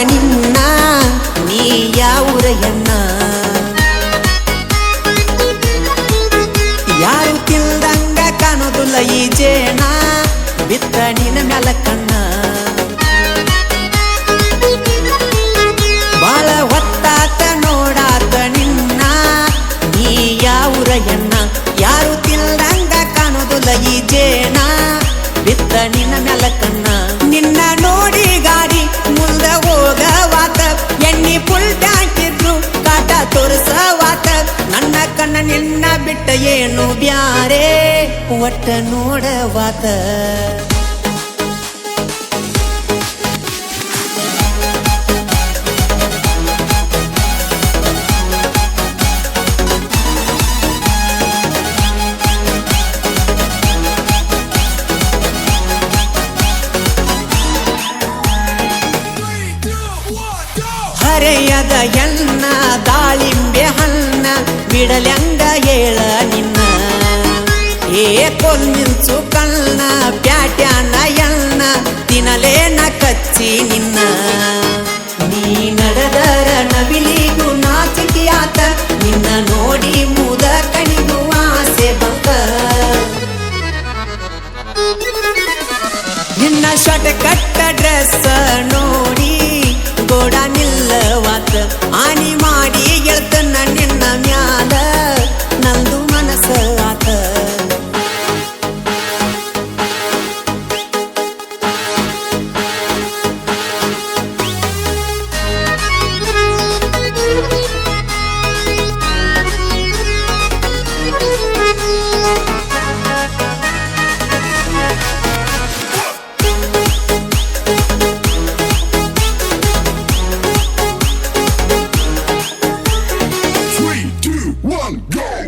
ನಿನ್ನ ನೀ ಯಾವೂರ ಹೆಣ್ಣ ಯಾರು ತಿಳ್ದಂಗ ಕಾಣೋದಿಲ್ಲ ಈ ಜೇನ ಬಿತ್ತ ನಿನ್ನ ಮ್ಯಾಲ ಕಣ್ಣ ಬಾಳ ಹೊತ್ತಾತ ನೋಡಾತ ನಿನ್ನ ನೀ ಯಾವೂರ ಹೆಣ್ಣ ಯಾರು ತಿಳ್ದಂಗ ಕಾಣೋದಿಲ್ಲ ಈ ಜೇನ ಬಿತ್ತ ನಿನ್ನ ಮ್ಯಾಲ ಕಣ್ಣ ನಿನ್ನ ನೋಡಿ ಗಾಡಿ ಮುಂದ ಹೋಗವಾತ ಎಣ್ಣಿ ಫುಲ್ ಟ್ಯಾಂಕಿದ್ರು ಕಾಟ ತೋರಿಸವಾತ ನನ್ನ ಕಣ್ಣ ನಿನ್ನ ಬಿಟ್ಟ ಏನು ಬ್ಯಾರೆ ಒಟ್ಟ ನೋಡವಾತ ಹರೆಯದ ಎಣ್ಣ ದಾಳಿಂಬೆ ಹಣ್ಣ ಬಿಡಲ್ಯಂಗ ಹೇಳ ನಿನ್ನ ಕೊಲ್ಮಿಂಚು ಕಣ್ಣ ಪ್ಯಾಟ್ಯಾನ ಎಣ್ಣ ತಿನ್ನಲೇನ ಕಚ್ಚಿ ನಿನ್ನ ನೀ ನಡೆದರ ನವಿಲಿಗೂ ನಾಚಿಕೆಯಾತ ನಿನ್ನ ನೋಡಿ ಮುದ ಕಣಿಗೂ ಆಸೆ ಬಂತ ನಿನ್ನ ಶರ್ಟ್ ಕಟ್ಟ ಡ್ರೆಸ್ ನೋಡಿ ಗೋಡ ನಿಲ್ಲವಾತ ಆನಿ ಮಾಡಿ ಗೆಳ್ತನ ನಿನ್ನ ಮ್ಯಾಲ ನಂದು ಮನಸ್ಸ ಆತ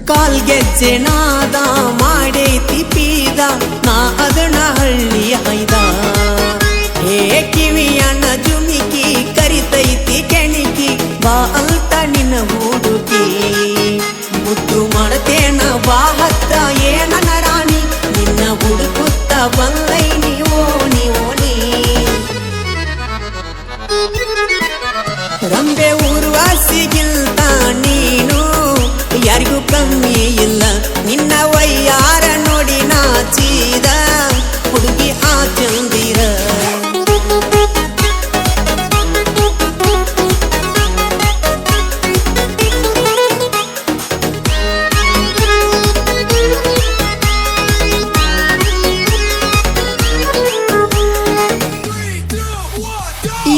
ಕಾಲ್ಗೆಜ್ಜೆ ನಾದ ಮಾಡೈತಿ ಪೀದ ನಾ ಅದನ್ನ ಹಳ್ಳಿ ಹೈದ ಕಿವಿಯನ್ನ ಜುಮಿಕಿ ಕರಿತೈತಿ ಕೆಣಿಕಿ ಬಾ ಅಂತ ನಿನ್ನ ಹುಡುಕಿ ಮುದ್ದು ಮಾಡತೇನ ಬಾ ಹತ್ತ ಏನನ ರಾಣಿ ನಿನ್ನ ಹುಡುಕುತ್ತ ಬಂದೈ ನೀವೋ ರಂಬೆ ಊರ್ವಾಸಿಗಿಲ್ತ ನೀನು ಯಾರಿಗೂ ಕಮ್ಮಿ ಇಲ್ಲ ನಿನ್ನ ವಯ್ಯಾರ ನೋಡಿ ನಾಚಿದ ಹುಡುಗಿ ಆ ಚಂದಿರ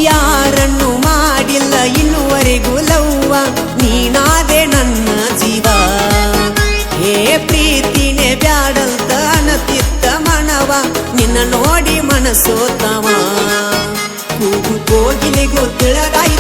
ಯಾರನ್ನು ಮಾಡಿಲ್ಲ ಇನ್ನುವರೆಗೂ ಲವ್ವ ನೀನಾದೆ ನನ್ನ ಜೀವ ಪ್ರೀತಿನೇ ಬ್ಯಾಡಂತ ಅನತಿತ್ತ ಮನವ ನಿನ್ನ ನೋಡಿ ಮನಸ್ಸೋತವ ಕೂಗು ಕೋಗಿಲಿಗೂ ತಿಳಗಾಯಿ